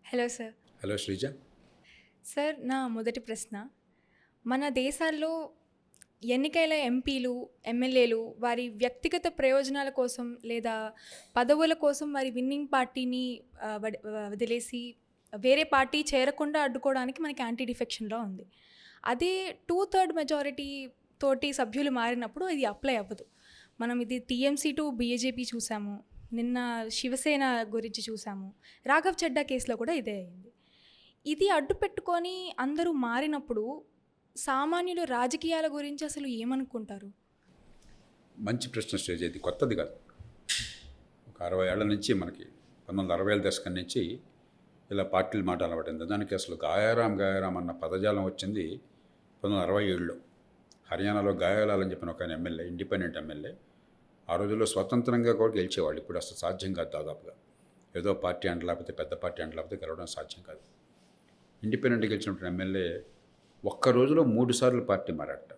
Hello sir. Hello Sreeja. Sir, నా మొదటి ప్రశ్న. మన దేశాల్లో ఎన్నికైన ఎంపీలు, ఎమ్మెల్యేలు వారి వ్యక్తిగత ప్రయోజనాల కోసం లేదా పదవుల కోసం వారి విన్నింగ్ పార్టీని వదిలేసి వేరే పార్టీ చేరకుండా అడ్డుకోవడానికి మనకి యాంటీ డిఫెక్షన్ లా ఉంది. అదే 2/3 మెజారిటీ తోటి సభ్యులు మారినప్పుడు ఇది అప్లై అవ్వదు. మనం ఇది టీఎంసీ టు బీజేపీ చూసాము, నిన్న శివసేన గురించి చూసాము, రాఘవ్ చెడ్డా కేసులో కూడా ఇదే అయింది. ఇది అడ్డు పెట్టుకొని అందరూ మారినప్పుడు సామాన్యులు రాజకీయాల గురించి అసలు ఏమనుకుంటారు? మంచి ప్రశ్న శ్రీజ. ఇది కొత్తది కాదు. ఒక 60 ఏళ్ల నుంచి మనకి 1960ల దశకం నుంచి ఇలా పార్టీల మాట అలవాటైంది. దానికి అసలు గాయారాం అన్న పదజాలం వచ్చింది 1967లో. హర్యానాలో గాయాలాల్ అని చెప్పిన ఒక ఎమ్మెల్యే, ఇండిపెండెంట్ ఎమ్మెల్యే, ఆ రోజుల్లో స్వతంత్రంగా కూడా గెలిచేవాళ్ళు. ఇప్పుడు అసలు సాధ్యం కాదు. దాదాపుగా ఏదో పార్టీ అంట లేకపోతే పెద్ద పార్టీ అంట లేకపోతే గెలవడం సాధ్యం కాదు. ఇండిపెండెంట్ గెలిచినప్పుడు ఎమ్మెల్యే ఒక్క రోజులో 3 సార్లు పార్టీ మారాట.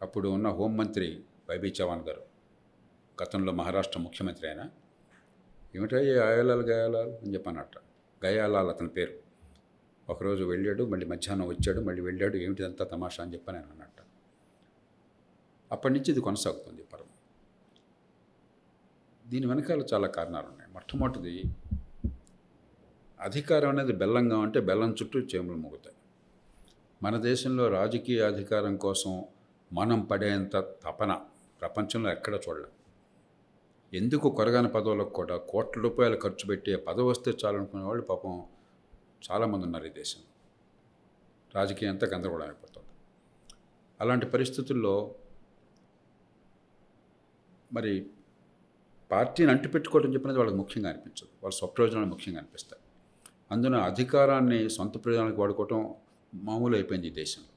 అప్పుడు ఉన్న హోంమంత్రి వైబీ చవాన్ గారు, గతంలో మహారాష్ట్ర ముఖ్యమంత్రి అయినా, ఏమిటో గాయాలాల్ అని చెప్పానట. గయాలాల్ అతని పేరు. ఒకరోజు వెళ్ళాడు, మళ్ళీ మధ్యాహ్నం వచ్చాడు, మళ్ళీ వెళ్ళాడు, ఏమిటిదంతా తమాషా అని చెప్పని ఆయన అన్నట్ట. అప్పటి నుంచి ఇది కొనసాగుతుంది పరం. దీని వెనకాల చాలా కారణాలు ఉన్నాయి. మొట్టమొదటిది, అధికారం అనేది బెల్లంగా ఉంటే బెల్లం చుట్టూ చేమలు మోగుతాయి. మన దేశంలో రాజకీయ అధికారం కోసం మనం పడేంత తపన ప్రపంచంలో ఎక్కడ చూడలేం. ఎందుకు కొరగాని పదవులకు కూడా కోట్ల రూపాయలు ఖర్చు పెట్టి పదవి వస్తే చాలనుకునే వాళ్ళు పాపం చాలామంది ఉన్నారు ఈ దేశంలో. రాజకీయం అంతా గందరగోళం అయిపోతుంది. అలాంటి పరిస్థితుల్లో మరి పార్టీని అంటిపెట్టుకోవడం చెప్పినది వాళ్ళకి ముఖ్యంగా అనిపించదు. వాళ్ళ స్వప్రయోజనాలు ముఖ్యంగా అనిపిస్తాయి. అందున అధికారాన్ని సొంత ప్రయోజనానికి వాడుకోవటం మామూలు అయిపోయింది ఈ దేశంలో.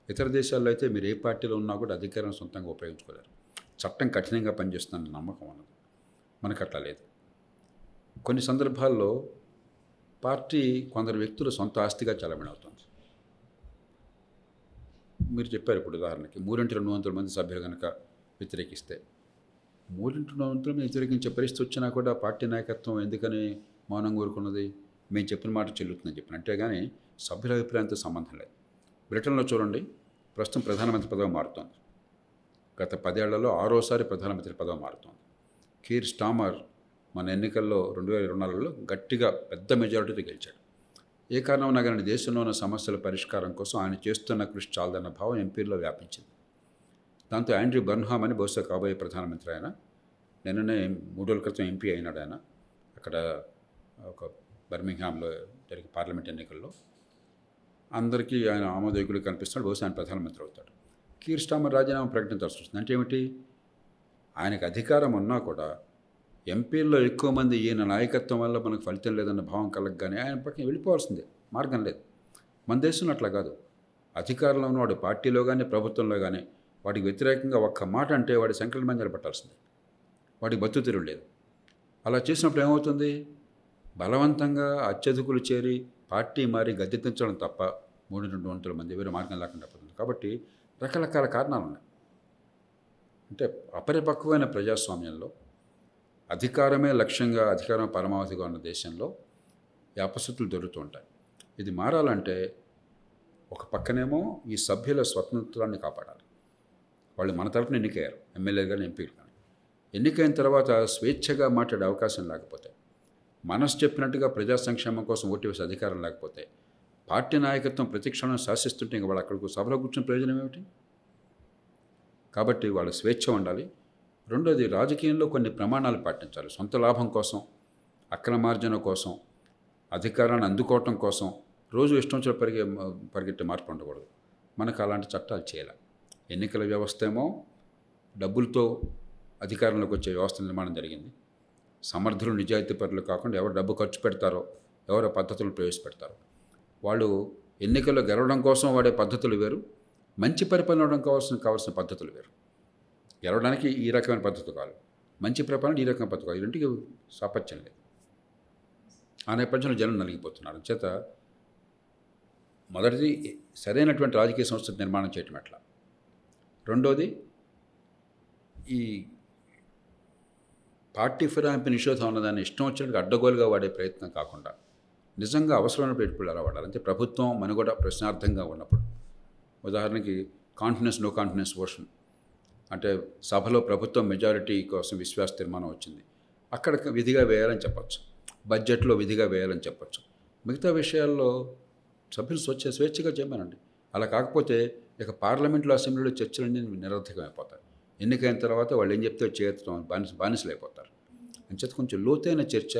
ఇతర దేశాల్లో అయితే మీరు ఏ పార్టీలో ఉన్నా కూడా అధికారాన్ని సొంతంగా ఉపయోగించుకోలేరు. చట్టం కఠినంగా పనిచేస్తుందన్న నమ్మకం అన్నది. మనకు అట్లా లేదు. కొన్ని సందర్భాల్లో పార్టీ కొందరు వ్యక్తుల సొంత ఆస్తిగా చలామణి అవుతుంది. మీరు చెప్పారు ఇప్పుడు ఉదాహరణకి 3/200 మంది సభ్యులు కనుక వ్యతిరేకిస్తే, 3/200 మంది వ్యతిరేకించే పరిస్థితి వచ్చినా కూడా పార్టీ నాయకత్వం ఎందుకని మౌనం కోరుకున్నది? మేము చెప్పిన మాట చెల్లుతుందని చెప్పిన అంతేగాని సభ్యుల అభిప్రాయంతో సంబంధం లేదు. బ్రిటన్లో చూడండి, ప్రస్తుతం ప్రధానమంత్రి పదవి మారుతోంది. గత 10 ఏళ్లలో 6వసారి ప్రధానమంత్రి పదవి మారుతోంది. కీర్ స్టామర్ మన ఎన్నికల్లో 2024లో గట్టిగా పెద్ద మెజారిటీతో గెలిచాడు. ఏ కారణం ఉన్నా కానీ దేశంలో ఉన్న సమస్యల పరిష్కారం కోసం ఆయన చేస్తున్న కృషి చాలదన్న భావం ఎంపీల్లో వ్యాపించింది. దాంతో ఆండ్రూ బర్న్హామ్ అని బహుశా కాబోయే ప్రధానమంత్రి ఆయన, నిన్ననే 3 రోజుల క్రితం ఎంపీ అయినాడు ఆయన. అక్కడ ఒక బర్మింగ్హామ్లో జరిగే పార్లమెంట్ ఎన్నికల్లో అందరికీ ఆయన ఆమోదయోగ్యుడు కనిపిస్తున్నాడు. బహుశా ఆయన ప్రధానమంత్రి అవుతాడు. కీర్ స్టామర్ రాజీనామా ప్రకటించాల్సి వస్తుంది. అంటే ఏమిటి? ఆయనకు అధికారం ఉన్నా కూడా ఎంపీల్లో ఎక్కువ మంది ఈయన నాయకత్వం వల్ల మనకు ఫలితం లేదన్న భావం కలగగానే ఆయన పక్కన వెళ్ళిపోవాల్సిందే, మార్గం లేదు. మన దేశంలో అట్లా కాదు. అధికారంలో ఉన్న వాడు పార్టీలో కానీ ప్రభుత్వంలో కానీ వాడికి వ్యతిరేకంగా ఒక్క మాట అంటే వాడి సంకలనం మీద నిలబట్టాల్సిందే. వాడికి బతుకుతెరువు లేదు. అలా చేసినప్పుడు ఏమవుతుంది? బలవంతంగా అత్యధికులు చేరి పార్టీ మారి గద్దెదించడం తప్ప 3/200 మంది వేరే మార్గం లేకుండా పోతుంది. కాబట్టి రకరకాల కారణాలు ఉన్నాయి. అంటే అపరిపక్వమైన ప్రజాస్వామ్యంలో అధికారమే లక్ష్యంగా, అధికారం పరమావధిగా ఉన్న దేశంలో ఈ అపశృతులు దొరుకుతూ ఉంటాయి. ఇది మారాలంటే ఒక పక్కనేమో ఈ సభ్యుల స్వతంత్రాన్ని కాపాడాలి. వాళ్ళు మన తరపున ఎన్నికయ్యారు, ఎమ్మెల్యేలు కానీ ఎంపీలు కానీ. ఎన్నికైన తర్వాత స్వేచ్ఛగా మాట్లాడే అవకాశం లేకపోతే, మనసు చెప్పినట్టుగా ప్రజా సంక్షేమం కోసం ఓటు వేసే అధికారం లేకపోతే, పార్టీ నాయకత్వం ప్రతిక్షణం శాసిస్తుంటే ఇంక వాళ్ళు అక్కడికి సభలో కూర్చున్న ప్రయోజనం ఏమిటి? కాబట్టి వాళ్ళ స్వేచ్ఛ ఉండాలి. రెండోది, రాజకీయంలో కొన్ని ప్రమాణాలు పాటించాలి. సొంత లాభం కోసం, అక్రమార్జన కోసం, అధికారాన్ని అందుకోవటం కోసం రోజు ఇష్టం వచ్చిన పరిగెట్టే మార్పు ఉండకూడదు. మనకు అలాంటి చట్టాలు చేయాలి. ఎన్నికల వ్యవస్థ ఏమో డబ్బులతో అధికారంలోకి వచ్చే వ్యవస్థ నిర్మాణం జరిగింది. సమర్థులు, నిజాయితీపరులు కాకుండా ఎవరు డబ్బు ఖర్చు పెడతారో, ఎవరో పద్ధతులను ప్రవేశపెడతారో వాళ్ళు ఎన్నికల్లో గెలవడం కోసం వాడే పద్ధతులు వేరు, మంచి పరిపాలన కావాల్సిన పద్ధతులు వేరు. గెలవడానికి ఈ రకమైన పద్ధతి కాదు, మంచి పరిపాలన ఈ రకమైన పద్ధతి కాదు. ఈ రెండుకి సాపత్యం లేదు. ఆ నేపథ్యంలో జనం నలిగిపోతున్నారు. చేత మొదటిది, సరైనటువంటి రాజకీయ సంస్థ నిర్మాణం చేయటం ఎట్లా. రెండోది, ఈ పార్టీ ఫిరాయింపు నిషేధం అన్నదాన్ని ఇష్టం వచ్చినట్టుగా అడ్డగోలుగా వాడే ప్రయత్నం కాకుండా నిజంగా అవసరమైనప్పుడు ఎప్పుడు అలా వాడాలి. అంటే ప్రభుత్వం మనుగడ ప్రశ్నార్థంగా ఉన్నప్పుడు, ఉదాహరణకి కాన్ఫిడెన్స్ నో కాన్ఫిడెన్స్ ఓషన్, అంటే సభలో ప్రభుత్వం మెజారిటీ కోసం విశ్వాస తీర్మానం వచ్చింది, అక్కడ విధిగా వేయాలని చెప్పచ్చు, బడ్జెట్లో విధిగా వేయాలని చెప్పచ్చు. మిగతా విషయాల్లో సభ్యులు స్వేచ్ఛగా చేయమనండి. అలా కాకపోతే ఇక పార్లమెంట్లో అసెంబ్లీలో చర్చలన్నీ నిరర్థకమైపోతాయి. ఎన్నికైన తర్వాత వాళ్ళు ఏం చెప్తే చేయడం బానిసలు అయిపోతారు. అంచేత కొంచెం లోతైన చర్చ,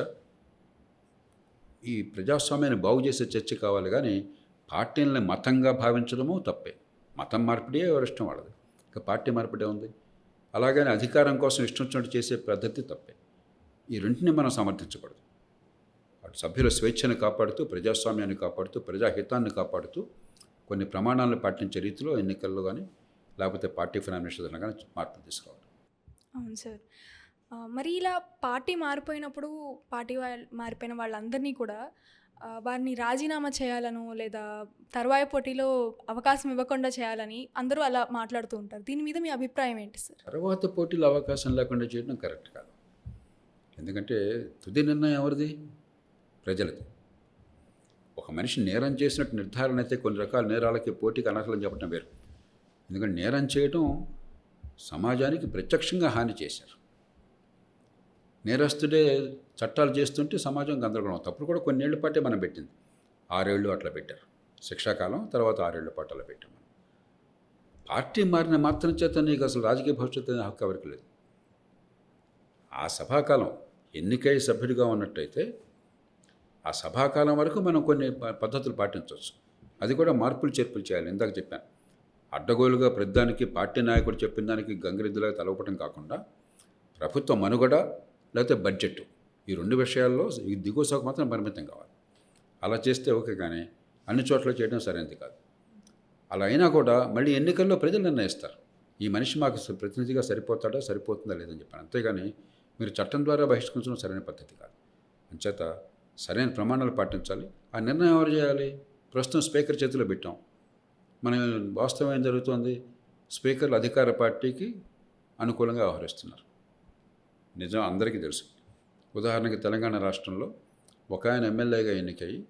ఈ ప్రజాస్వామ్యాన్ని బాగు చేసే చర్చ కావాలి. కానీ పార్టీలని మతంగా భావించడము తప్పే. మతం మార్పిడే ఎవరి ఇష్టం వాళ్ళది, ఇక పార్టీ మార్పిడే ఉంది. అలాగని అధికారం కోసం ఇష్టం వచ్చినట్టు చేసే పద్ధతి తప్పే. ఈ రెంటిని మనం సమర్థించకూడదు. అటు సభ్యుల స్వేచ్ఛను కాపాడుతూ, ప్రజాస్వామ్యాన్ని కాపాడుతూ, ప్రజాహితాన్ని కాపాడుతూ కొన్ని ప్రమాణాలను పాటించే రీతిలో ఎన్నికల్లో కానీ లేకపోతే పార్టీ ఫైనాన్షియల్ కానీ మార్పులు తీసుకురావాలి. అవును సార్. మరి ఇలా పార్టీ మారిపోయినప్పుడు మారిపోయిన వాళ్ళందరినీ కూడా వారిని రాజీనామా చేయాలను లేదా తర్వాయి పోటీలో అవకాశం ఇవ్వకుండా చేయాలని అందరూ అలా మాట్లాడుతూ ఉంటారు. దీని మీద మీ అభిప్రాయం ఏంటి సార్? తర్వాత పోటీలో అవకాశం లేకుండా చేయడం కరెక్ట్ కాదు. ఎందుకంటే తుది నిర్ణయం ఎవరిది? ప్రజలది. ఒక మనిషి నేరం చేసినట్టు నిర్ధారణ అయితే కొన్ని రకాల నేరాలకి పోటీకి అనర్హులని చెప్పడం వేరు. ఎందుకంటే నేరం చేయడం సమాజానికి ప్రత్యక్షంగా హాని చేశారు. నేరస్తుడే చట్టాలు చేస్తుంటే సమాజం గందరగోళం అవుతుంది. అప్పుడు కూడా కొన్నేళ్ల పాటే మనం పెట్టింది, 6 ఏళ్ళు అట్లా పెట్టారు శిక్షాకాలం, తర్వాత 6 ఏళ్ల పాటు అలా పెట్టాం. పార్టీ మారిన మాత్రం చేత నీకు అసలు రాజకీయ భవిష్యత్తు హక్కు ఎవరికి లేదు. ఆ సభాకాలం ఎన్నికై సభ్యుడిగా ఉన్నట్టయితే ఆ సభాకాలం వరకు మనం కొన్ని పద్ధతులు పాటించవచ్చు. అది కూడా మార్పులు చేర్పులు చేయాలి. ఇందాక చెప్పాను, అడ్డగోలుగా ప్రతిదానికి పార్టీ నాయకుడు చెప్పిన దానికి గంగిరెద్దులాగా తలవపటం కాకుండా ప్రభుత్వ మనుగడ లేకపోతే బడ్జెట్, ఈ 2 విషయాల్లో ఈ దిగువ సభకు మాత్రం పరిమితం కావాలి. అలా చేస్తే ఓకే, కానీ అన్ని చోట్ల చేయడం సరైనది కాదు. అలా అయినా కూడా మళ్ళీ ఎన్నికల్లో ప్రజలు నిర్ణయిస్తారు, ఈ మనిషి మాకు ప్రతినిధిగా సరిపోతాడా సరిపోతుందా లేదని చెప్పాను. అంతేగాని మీరు చట్టం ద్వారా బహిష్కరించడం సరైన పద్ధతి కాదు. అంచేత సరైన ప్రమాణాలు పాటించాలి. ఆ నిర్ణయం ఎవరు చేయాలి? ప్రస్తుతం స్పీకర్ చేతిలో పెట్టాం. మనం వాస్తవం ఏం జరుగుతుంది? స్పీకర్లు అధికార పార్టీకి అనుకూలంగా వ్యవహరిస్తున్నారు. నిజం అందరికీ తెలుసు. ఉదాహరణకి తెలంగాణ రాష్ట్రంలో ఒక ఆయన ఎమ్మెల్యేగా ఎన్నికయ్యి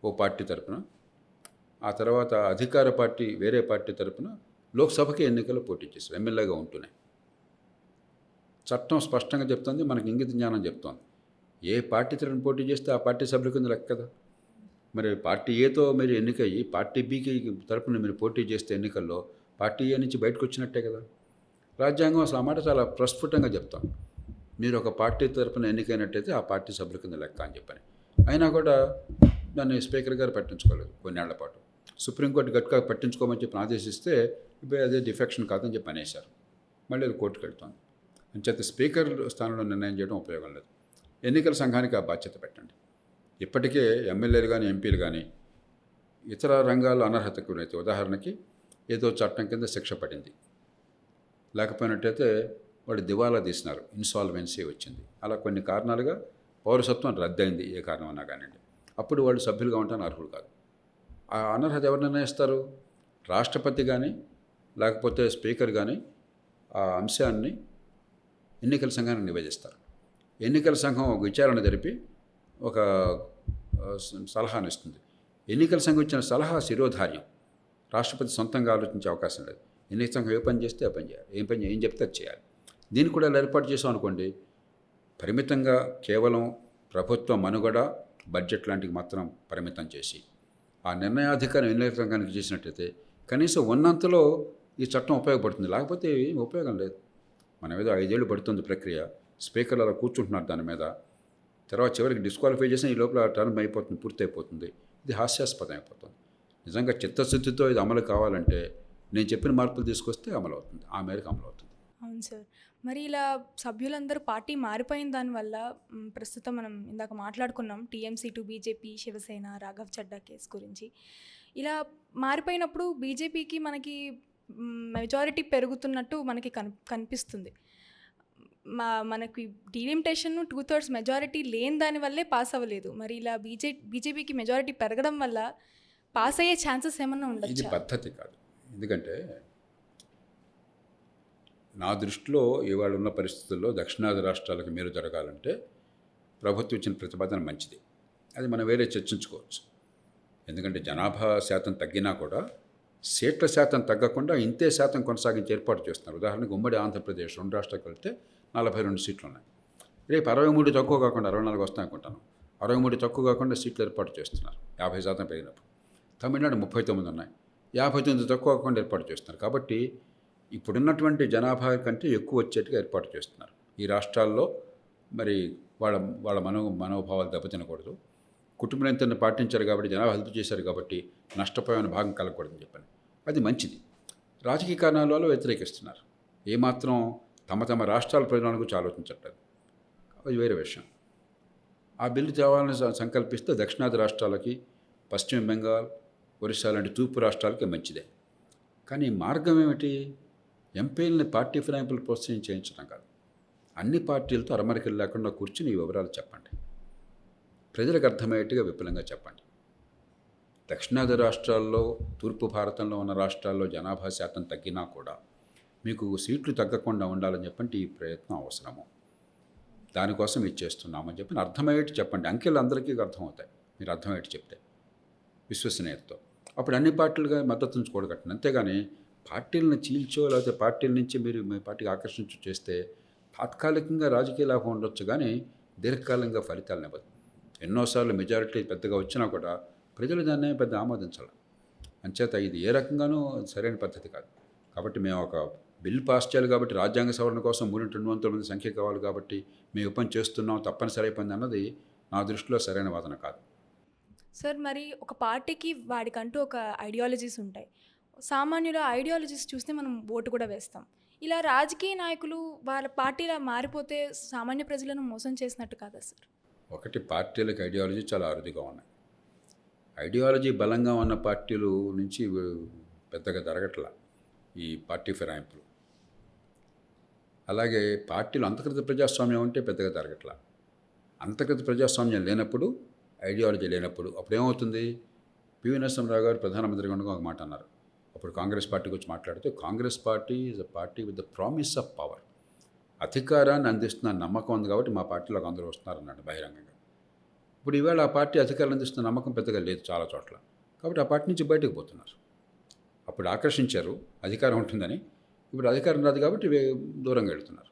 ఓ పార్టీ తరపున, ఆ తర్వాత అధికార పార్టీ వేరే పార్టీ తరపున లోక్సభకి ఎన్నికల్లో పోటీ చేశారు ఎమ్మెల్యేగా ఉంటూనే. చట్టం స్పష్టంగా చెప్తుంది, మనకి ఇంగిత జ్ఞానం చెప్తోంది, ఏ పార్టీ తరపున పోటీ చేస్తే ఆ పార్టీ సభ్యుల కింద లెక్క కదా. మరి పార్టీ ఏతో మీరు ఎన్నికయ్యి పార్టీ బికి తరపున మీరు పోటీ చేస్తే ఎన్నికల్లో పార్టీ ఏ నుంచి బయటకు వచ్చినట్టే కదా. రాజ్యాంగం అసలు ఆ మాట చాలా ప్రస్ఫుటంగా చెప్తాం, మీరు ఒక పార్టీ తరపున ఎన్నికైనట్టయితే ఆ పార్టీ సభ్యుల కింద లెక్క అని చెప్పని. అయినా కూడా దాన్ని స్పీకర్ గారు పట్టించుకోలేదు కొన్నేళ్ల పాటు. సుప్రీంకోర్టు గట్టిగా పట్టించుకోమని చెప్పి ఆదేశిస్తే ఇప్పుడు అదే డిఫెక్షన్ కాదని చెప్పి అనేశారు. మళ్ళీ అది కోర్టుకు వెళ్తుంది. అంచేత స్పీకర్ స్థానంలో నిర్ణయం చేయడం ఉపయోగం లేదు. ఎన్నికల సంఘానికి ఆ బాధ్యత పెట్టండి. ఇప్పటికే ఎమ్మెల్యేలు కానీ ఎంపీలు కానీ ఇతర రంగాల్లో అనర్హతకు గురైతే, ఉదాహరణకి ఏదో చట్టం కింద శిక్ష పడింది, లేకపోయినట్టయితే వాళ్ళు దివాలా తీసినారు, ఇన్సాల్వెన్సీ వచ్చింది, అలా కొన్ని కారణాలుగా పౌరసత్వం రద్దయింది, ఏ కారణం అన్నా కానివ్వండి, అప్పుడు వాళ్ళు సభ్యులుగా ఉండడానికి అర్హులు కాదు. ఆ అనర్హత ఎవరు నిర్ణయిస్తారు? రాష్ట్రపతి కానీ లేకపోతే స్పీకర్ కానీ ఆ అంశాన్ని ఎన్నికల సంఘానికి నివేదిస్తారు. ఎన్నికల సంఘం ఒక విచారణ జరిపి ఒక సలహాను ఇస్తుంది. ఎన్నికల సంఘం ఇచ్చిన సలహా శిరోధార్యం, రాష్ట్రపతి సొంతంగా ఆలోచించే అవకాశం లేదు. ఎన్నికల సంఘం ఏ పని చేస్తే ఆ పని చేయాలి, ఏం చెప్తే అది చేయాలి. దీన్ని కూడా ఏర్పాటు చేసాం అనుకోండి, పరిమితంగా కేవలం ప్రభుత్వ మనుగడ బడ్జెట్ లాంటివి మాత్రం పరిమితం చేసి ఆ నిర్ణయాధికారం ఎన్నికల సంఘానికి చేసినట్టయితే కనీసం ఉన్నంతలో ఈ చట్టం ఉపయోగపడుతుంది. లేకపోతే ఏం ఉపయోగం లేదు. మన మీద 5 ఏళ్ళు పడుతుంది ప్రక్రియ, స్పీకర్లు అలా కూర్చుంటున్నారు దాని మీద, తర్వాత చివరికి డిస్క్వాలిఫై చేసిన ఈ లోపల టర్మ్ అయిపోతుంది, పూర్తయిపోతుంది. ఇది హాస్యాస్పదం అయిపోతుంది. నిజంగా చిత్తశుద్ధితో ఇది అమలు కావాలంటే నేను చెప్పిన మార్పులు తీసుకొస్తే అమలు అవుతుంది, ఆ మేరకు అమలు అవుతుంది. అవును సార్. మరి ఇలా సభ్యులందరూ పార్టీ మారిపోయిన దానివల్ల ప్రస్తుతం మనం ఇందాక మాట్లాడుకున్నాం TMC to BJP, Shiv Sena, Raghav Chadha case గురించి. ఇలా మారిపోయినప్పుడు బీజేపీకి మనకి మెజారిటీ పెరుగుతున్నట్టు మనకి కనిపిస్తుంది. మనకి డీలిమిటేషన్ 2/3 మెజారిటీ లేని దానివల్లే పాస్ అవ్వలేదు. మరి ఇలా బీజేపీకి మెజారిటీ పెరగడం వల్ల పాస్ అయ్యే ఛాన్సెస్ ఏమన్నా ఉండొచ్చా? ఇది పద్ధతి కాదు. ఎందుకంటే నా దృష్టిలో ఇవాళ ఉన్న పరిస్థితుల్లో దక్షిణాది రాష్ట్రాలకు మేలు జరగాలంటే ప్రభుత్వం ఇచ్చిన ప్రతిపాదన మంచిది. అది మనం వేరే చర్చించుకోవచ్చు. ఎందుకంటే జనాభా శాతం తగ్గినా కూడా సీట్ల శాతం తగ్గకుండా ఇంతే శాతం కొనసాగించి ఏర్పాటు చేస్తున్నారు. ఉదాహరణకు ఉమ్మడి ఆంధ్రప్రదేశ్ 2 రాష్ట్రాలకు వెళ్తే 42 సీట్లు ఉన్నాయి. రేపు 63 తక్కువ కాకుండా 64 వస్తాయి అనుకుంటాను. 63 తక్కువ కాకుండా సీట్లు ఏర్పాటు చేస్తున్నారు 50% పెరిగినప్పుడు. తమిళనాడు 39 ఉన్నాయి, 59 తక్కువ కాకుండా ఏర్పాటు చేస్తున్నారు. కాబట్టి ఇప్పుడున్నటువంటి జనాభా కంటే ఎక్కువ వచ్చేట్టుగా ఏర్పాటు చేస్తున్నారు. ఈ రాష్ట్రాల్లో మరి వాళ్ళ వాళ్ళ మనోభావాలు దెబ్బతినకూడదు. కుటుంబ నియంత్రణ పాటించారు కాబట్టి, జనాభా అదుపు చేశారు కాబట్టి నష్టపోయిన భాగం కలగకూడదని చెప్పని అది మంచిది. రాజకీయ కారణాల వల్ల వ్యతిరేకిస్తున్నారు. ఏమాత్రం తమ రాష్ట్రాల ప్రయోజనాల గురించి ఆలోచించట్లేదు. అది వేరే విషయం. ఆ బిల్లు తేవాలని సంకల్పిస్తే దక్షిణాది రాష్ట్రాలకి, పశ్చిమ బెంగాల్, ఒరిస్సా లాంటి తూర్పు రాష్ట్రాలకి మంచిదే. కానీ మార్గం ఏమిటి? ఎంపీలని పార్టీ ఫిరాయింపులు ప్రోత్సహించడం కాదు. అన్ని పార్టీలతో అరమరికలు లేకుండా కూర్చుని ఈ వివరాలు చెప్పండి. ప్రజలకు అర్థమయ్యేట్టుగా విపులంగా చెప్పండి. దక్షిణాది రాష్ట్రాల్లో, తూర్పు భారతంలో ఉన్న రాష్ట్రాల్లో జనాభా శాతం తగ్గినా కూడా మీకు సీట్లు తగ్గకుండా ఉండాలని చెప్పంటే ఈ ప్రయత్నం అవసరము. దానికోసం ఇది చేస్తున్నామని చెప్పి అర్థమయ్యేట్టు చెప్పండి. అంకెలు అందరికీ అర్థమవుతాయి మీరు అర్థమయ్యేట్టు చెప్తే, విశ్వసనీయతతో. అప్పుడు అన్ని పార్టీలుగా మద్దతును కూడగట్టండి. అంతేగాని పార్టీలను చీల్చో లేకపోతే పార్టీల నుంచి మీరు మీ పార్టీకి ఆకర్షించు చేస్తే తాత్కాలికంగా రాజకీయ లాభం ఉండొచ్చు, కానీ దీర్ఘకాలంగా ఫలితాలు ఇవ్వదు. ఎన్నోసార్లు మెజారిటీ పెద్దగా వచ్చినా కూడా ప్రజలు దాన్ని పెద్ద ఆమోదించాలి. అంచేత ఇది ఏ రకంగానూ సరైన పద్ధతి కాదు. కాబట్టి మేము ఒక బిల్ పాస్ చేయాలి కాబట్టి, రాజ్యాంగ సవరణ కోసం 300 మంది సంఖ్య కావాలి కాబట్టి మేము పని చేస్తున్నాం, తప్పనిసరి అయిపోయింది అన్నది నా దృష్టిలో సరైన వాదన కాదు. సార్, మరి ఒక పార్టీకి వాడికంటూ ఒక ఐడియాలజీస్ ఉంటాయి. సామాన్యుల ఐడియాలజీస్ చూస్తే మనం ఓటు కూడా వేస్తాం. ఇలా రాజకీయ నాయకులు వాళ్ళ పార్టీలా మారిపోతే సామాన్య ప్రజలను మోసం చేసినట్టు కాదా సార్? ఒకటి, పార్టీలకు ఐడియాలజీ చాలా అరుదుగా ఉన్నాయి. ఐడియాలజీ బలంగా ఉన్న పార్టీలు నుంచి పెద్దగా జరగట్లా ఈ పార్టీ ఫిరాయింపులు. అలాగే పార్టీలు అంతర్గత ప్రజాస్వామ్యం ఉంటే పెద్దగా జరగట్లా. అంతర్గత ప్రజాస్వామ్యం లేనప్పుడు, ఐడియాలజీ లేనప్పుడు అప్పుడు ఏమవుతుంది? పివి నరసింహరావు గారు ప్రధానమంత్రిగా ఉండగా ఒక మాట అన్నారు. అప్పుడు కాంగ్రెస్ పార్టీ గురించి మాట్లాడుతూ, Congress party is a party with the promise of power. అధికారాన్ని అందిస్తున్న నమ్మకం ఉంది కాబట్టి మా పార్టీలోకి అందరూ వస్తున్నారు అన్నాడు బహిరంగంగా. ఇప్పుడు ఈవేళ ఆ పార్టీ అధికారులు అందిస్తున్న నమ్మకం పెద్దగా లేదు చాలా చోట్ల. కాబట్టి ఆ పార్టీ నుంచి బయటకు పోతున్నారు. అప్పుడు ఆకర్షించారు అధికారం ఉంటుందని, ఇప్పుడు అధికారం రాదు కాబట్టి దూరంగా వెళ్తున్నారు.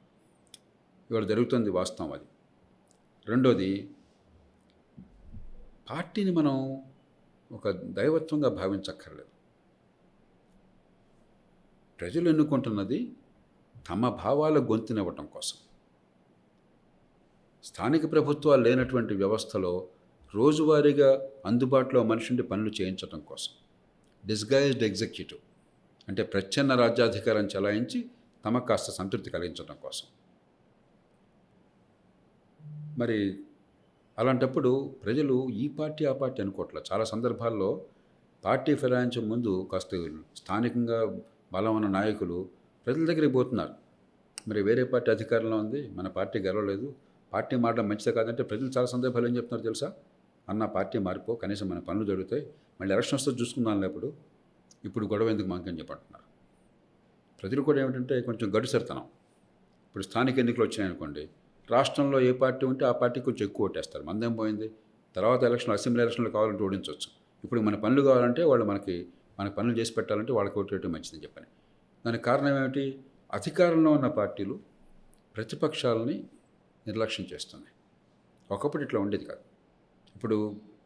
ఇవాళ జరుగుతుంది వాస్తవం అది. రెండోది, పార్టీని మనం ఒక దైవత్వంగా భావించక్కర్లేదు. ప్రజలు ఎన్నుకుంటున్నది తమ భావాల గొంతునివ్వటం కోసం. స్థానిక ప్రభుత్వాలు లేనటువంటి వ్యవస్థలో రోజువారీగా అందుబాటులో మనిషిండి పనులు చేయించడం కోసం. డిస్గైజ్డ్ ఎగ్జిక్యూటివ్ అంటే ప్రచ్ఛన్న రాజ్యాధికారం చెలాయించి తమకు కాస్త సంతృప్తి కలిగించడం కోసం. మరి అలాంటప్పుడు ప్రజలు ఈ పార్టీ ఆ పార్టీ అనుకోవట్లేదు. చాలా సందర్భాల్లో పార్టీ ఫిరాయించే ముందు కాస్త స్థానికంగా బలం ఉన్న నాయకులు ప్రజల దగ్గరికి పోతున్నారు. మరి వేరే పార్టీ అధికారంలో ఉంది, మన పార్టీ గెలవలేదు, పార్టీ మారడం మంచిదే కాదంటే ప్రజలు చాలా సందర్భాలు ఏం చెప్తున్నారు తెలుసా? అన్న పార్టీ మారిపో, కనీసం మన పనులు జరుగుతాయి, మళ్ళీ ఎలక్షన్ వస్తే చూసుకుందాం లేప్పుడు, ఇప్పుడు గొడవ ఎందుకు మాకని చెప్పంటున్నారు. ప్రజలు కూడా ఏమిటంటే కొంచెం గడుసరితనం. ఇప్పుడు స్థానిక ఎన్నికలు వచ్చినాయనుకోండి, రాష్ట్రంలో ఏ పార్టీ ఉంటే ఆ పార్టీకి కొంచెం ఎక్కువ ఓటేస్తారు. మందేం పోయింది, తర్వాత అసెంబ్లీ ఎలక్షన్లు కావాలంటే ఓడించవచ్చు. ఇప్పుడు మన పనులు కావాలంటే వాళ్ళు మన పనులు చేసి పెట్టాలంటే వాళ్ళకి ఓటేయటం మంచిదని చెప్పని. దానికి కారణం ఏమిటి? అధికారంలో ఉన్న పార్టీలు ప్రతిపక్షాలని నిర్లక్ష్యం చేస్తున్నాయి. ఒకప్పుడు ఇట్లా ఉండేది కాదు. ఇప్పుడు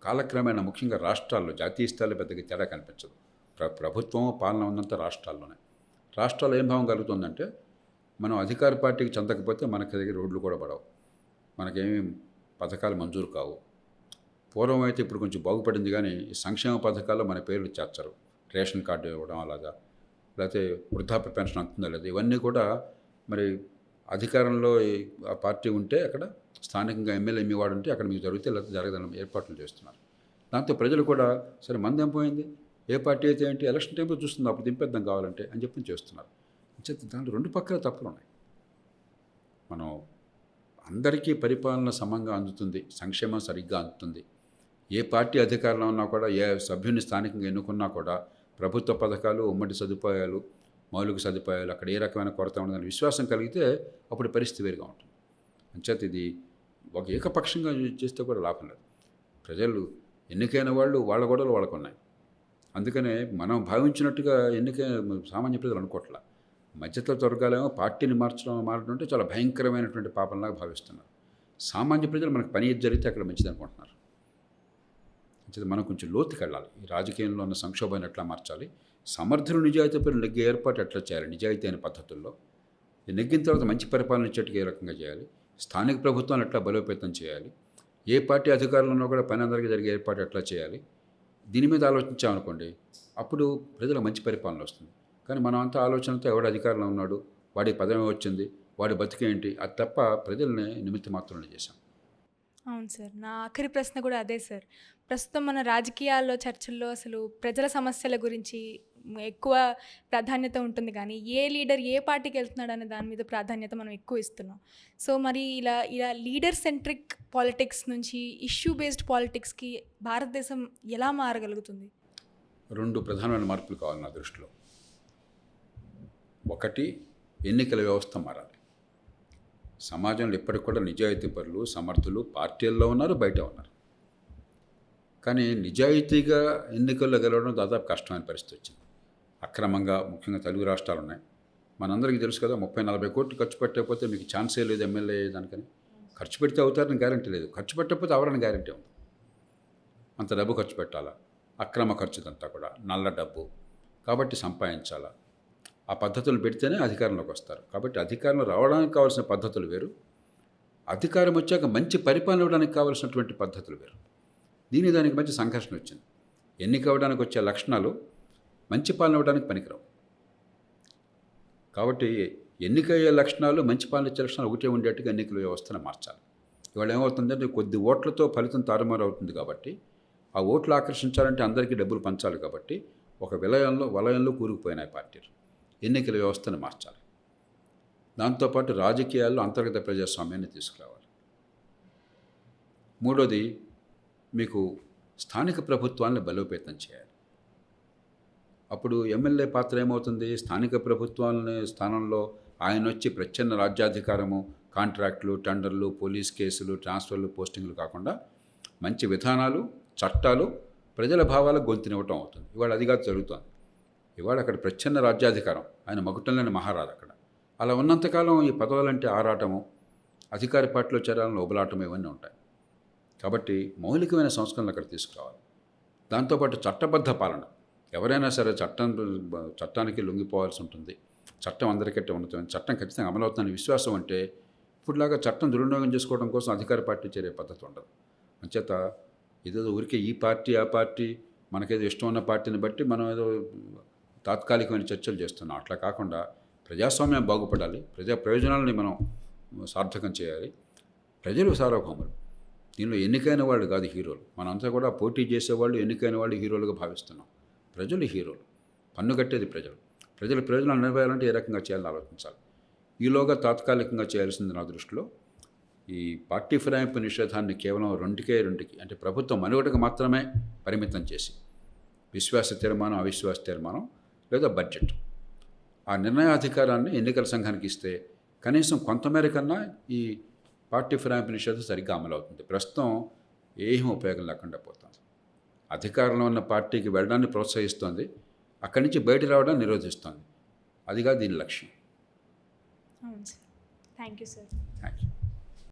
కాలక్రమేణా ముఖ్యంగా రాష్ట్రాల్లో, జాతీయ స్థాయిలో పెద్దగా తేడా కనిపించదు. ప్రభుత్వం పాలన ఉన్నంత రాష్ట్రాల్లోనే. రాష్ట్రాల్లో ఏం భావం కలుగుతుందంటే, మనం అధికార పార్టీకి చెందకపోతే మనకి దగ్గర రోడ్లు కూడా పడవు, మనకేమీ పథకాలు మంజూరు కావు. పూర్వం అయితే ఇప్పుడు కొంచెం బాగుపడింది, కానీ ఈ సంక్షేమ పథకాల్లో మన పేర్లు చేర్చరు. రేషన్ కార్డు ఇవ్వడం అలాగా, లేకపోతే వృద్ధాప్య పెన్షన్ అందుతుందా లేదా, ఇవన్నీ కూడా మరి అధికారంలో ఆ పార్టీ ఉంటే అక్కడ స్థానికంగా ఎమ్మెల్యే ఎమ్మివాడు ఉంటే అక్కడ మీకు జరిగితే లేకపోతే జరగదని ఏర్పాట్లు చేస్తున్నారు. దాంతో ప్రజలు కూడా సరే మందేం పోయింది, ఏ పార్టీ అయితే ఏంటి, ఎలక్షన్ టైంలో చూస్తుంది, అప్పుడు దింపేద్దాం కావాలంటే అని చెప్పి చేస్తున్నారు. దాంట్లో రెండు పక్కల తప్పులు ఉన్నాయి. మనం అందరికీ పరిపాలన సమంగా అందుతుంది, సంక్షేమం సరిగ్గా అందుతుంది. ఏ పార్టీ అధికారంలో ఉన్నా కూడా, ఏ సభ్యుని స్థానికంగా ఎన్నుకున్నా కూడా ప్రభుత్వ పథకాలు, ఉమ్మడి సదుపాయాలు, మౌలిక సదుపాయాలు, అక్కడ ఏ రకమైన కొరత ఉండదని విశ్వాసం కలిగితే అప్పుడు పరిస్థితి వేరుగా ఉంటుంది. అంచేత ఇది ఒక ఏకపక్షంగా చేస్తే కూడా లాభం లేదు. ప్రజలు ఎన్నికైన వాళ్ళు వాళ్ళ గొడవలు వాళ్ళకు ఉన్నాయి. అందుకనే మనం భావించినట్టుగా సామాన్య ప్రజలు అనుకోవట్లా. మధ్యతరగతి వర్గాలేమో పార్టీని మారడం అంటే చాలా భయంకరమైనటువంటి పాపంలాగా భావిస్తున్నారు. సామాన్య ప్రజలు మనకు పని ఏది జరిగితే అక్కడ మంచిది అనుకుంటున్నారు. అంచేత మనం కొంచెం లోతుకి వెళ్ళాలి. ఈ రాజకీయంలో ఉన్న సంక్షోభాన్ని ఎట్లా మార్చాలి, సమర్థులు నిజాయితీ పనులు నెగ్గే ఏర్పాటు ఎట్లా చేయాలి నిజాయితీ అయిన పద్ధతుల్లో, నెగ్గిన తర్వాత మంచి పరిపాలన ఇచ్చేట్టుగా ఏ రకంగా చేయాలి, స్థానిక ప్రభుత్వాన్ని ఎట్లా బలోపేతం చేయాలి, ఏ పార్టీ అధికారంలో ఉన్నా కూడా పని అందరికీ జరిగే ఏర్పాటు ఎట్లా చేయాలి, దీని మీద ఆలోచించామనుకోండి అప్పుడు ప్రజలకు మంచి పరిపాలన వస్తుంది. కానీ మనం అంతా ఆలోచనతో ఎవడు అధికారంలో ఉన్నాడు, వాడి పదవి వచ్చింది, వాడి బతికేంటి, అది తప్ప ప్రజల్ని నిమిత్త మాత్రమే చేశాం. అవును సార్. నా ఆఖరి ప్రశ్న కూడా అదే సార్. ప్రస్తుతం మన రాజకీయాల్లో చర్చల్లో అసలు ప్రజల సమస్యల గురించి ఎక్కువ ప్రాధాన్యత ఉంటుంది కానీ ఏ లీడర్ ఏ పార్టీకి వెళ్తున్నాడు అనే దాని మీద ప్రాధాన్యత మనం ఎక్కువ ఇస్తున్నాం. సో మరి ఇలా ఇలా లీడర్ సెంట్రిక్ పాలిటిక్స్ నుంచి ఇష్యూ బేస్డ్ పాలిటిక్స్కి భారతదేశం ఎలా మారగలుగుతుంది? 2 ప్రధానమైన మార్పులు కావాలి నా దృష్టిలో. ఒకటి, ఎన్నికల వ్యవస్థ మారాలి. సమాజంలో ఇప్పటికి కూడా నిజాయితీ పరులు, సమర్థులు పార్టీల్లో ఉన్నారు, బయట ఉన్నారు. కానీ నిజాయితీగా ఎన్నికల్లో గెలవడం దాదాపు కష్టమైన పరిస్థితి వచ్చింది. అక్రమంగా, ముఖ్యంగా తెలుగు రాష్ట్రాలు ఉన్నాయి. మనందరికీ తెలుసు కదా, 30-40 కోట్లు ఖర్చు పెట్టకపోతే మీకు ఛాన్సే లేదు ఎమ్మెల్యే దానికని. ఖర్చు పెడితే అవుతారని గ్యారంటీ లేదు, ఖర్చు పెట్టకపోతే అవరని గ్యారంటీ ఉంది. అంత డబ్బు ఖర్చు పెట్టాలా, అక్రమ ఖర్చుదంతా కూడా నల్ల డబ్బు, కాబట్టి సంపాదించాలా. ఆ పద్ధతులు పెడితేనే అధికారంలోకి వస్తారు. కాబట్టి అధికారంలో రావడానికి కావాల్సిన పద్ధతులు వేరు, అధికారం వచ్చాక మంచి పరిపాలన ఇవ్వడానికి కావాల్సినటువంటి పద్ధతులు వేరు. దానికి మధ్య సంఘర్షణ వచ్చింది. ఎన్నిక అవ్వడానికి వచ్చే లక్షణాలు మంచి పాలన ఇవ్వడానికి పనికిరావు. కాబట్టి ఎన్నికయ్యే లక్షణాలు, మంచి పాలన ఇచ్చే లక్షణాలు ఒకటే ఉండేట్టుగా ఎన్నికల వ్యవస్థను మార్చాలి. ఇవాళ ఏమవుతుందంటే కొద్ది ఓట్లతో ఫలితం తారుమారు అవుతుంది. కాబట్టి ఆ ఓట్లు ఆకర్షించాలంటే అందరికీ డబ్బులు పంచాలి. కాబట్టి ఒక వలయంలో కూరుకుపోయినాయి పార్టీలు. ఎన్నికల వ్యవస్థను మార్చాలి. దాంతోపాటు రాజకీయాల్లో అంతర్గత ప్రజాస్వామ్యాన్ని తీసుకురావాలి. మూడోది, మీకు స్థానిక ప్రభుత్వాలను బలోపేతం చేయాలి. అప్పుడు ఎమ్మెల్యే పాత్ర ఏమవుతుంది, స్థానిక ప్రభుత్వాలని స్థానంలో ఆయన వచ్చి ప్రచ్ఛన్న రాజ్యాధికారము, కాంట్రాక్టులు, టెండర్లు, పోలీస్ కేసులు, ట్రాన్స్ఫర్లు, పోస్టింగ్లు కాకుండా మంచి విధానాలు, చట్టాలు, ప్రజల భావాలకు గొంతునివ్వటం అవుతుంది. ఇవాళ అదిగా జరుగుతోంది. ఇవాళ అక్కడ ప్రచ్ఛన్న రాజ్యాధికారం, ఆయన మగుటంలోని మహారాజు అక్కడ. అలా ఉన్నంతకాలం ఈ పదవులంటే ఆరాటము, అధికార పార్టీలో చేరాలని ఉబలాటం ఇవన్నీ ఉంటాయి. కాబట్టి మౌలికమైన సంస్కరణలు అక్కడ తీసుకురావాలి. దాంతోపాటు చట్టబద్ధ పాలన. ఎవరైనా సరే చట్టానికి లొంగిపోవాల్సి ఉంటుంది. చట్టం అందరికంటే ఉన్నతమైన, చట్టం ఖచ్చితంగా అమలవుతుందని విశ్వాసం అంటే ఇప్పుడులాగా చట్టం దుర్వినియోగం చేసుకోవడం కోసం అధికార పార్టీ చేరే పద్ధతి ఉండదు. అంచేత ఏదో ఊరికే ఈ పార్టీ ఆ పార్టీ మనకేదో ఇష్టం ఉన్న పార్టీని బట్టి మనం ఏదో తాత్కాలికమైన చర్చలు చేస్తున్నాం. అట్లా కాకుండా ప్రజాస్వామ్యం బాగుపడాలి, ప్రజా ప్రయోజనాలని మనం సార్థకం చేయాలి. ప్రజలు సార్వభౌములు. దీనిలో ఎన్నికైన వాళ్ళు కాదు హీరోలు. మనంతా కూడా పోటీ చేసేవాళ్ళు, ఎన్నికైన వాళ్ళు హీరోలుగా భావిస్తున్నాం. ప్రజలు హీరోలు. పన్ను కట్టేది ప్రజలు. ప్రజల ప్రయోజనాలు నెరవేరాలంటే ఏ రకంగా చేయాలని ఆలోచించాలి. ఈలోగా తాత్కాలికంగా చేయాల్సింది నా దృష్టిలో ఈ పార్టీ ఫిరాయింపు నిషేధాన్ని కేవలం 2కి అంటే ప్రభుత్వం మనుగడకు మాత్రమే పరిమితం చేసి విశ్వాస తీర్మానం, అవిశ్వాస తీర్మానం లేదా బడ్జెట్, ఆ నిర్ణయాధికారాన్ని ఎన్నికల సంఘానికి ఇస్తే కనీసం కొంతమేరకన్నా ఈ పార్టీ ఫిరాయింపు నిషేధం సరిగ్గా అమలవుతుంది. ప్రస్తుతం ఏం ఉపయోగం లేకుండా పోతుంది. అధికారంలో ఉన్న పార్టీకి వెళ్ళడాన్ని ప్రోత్సహిస్తోంది, అక్కడి నుంచి బయట రావడాన్ని నిరోధిస్తోంది. అదిగా దీని లక్ష్యం. అవును sir. Thank you sir. Thank you.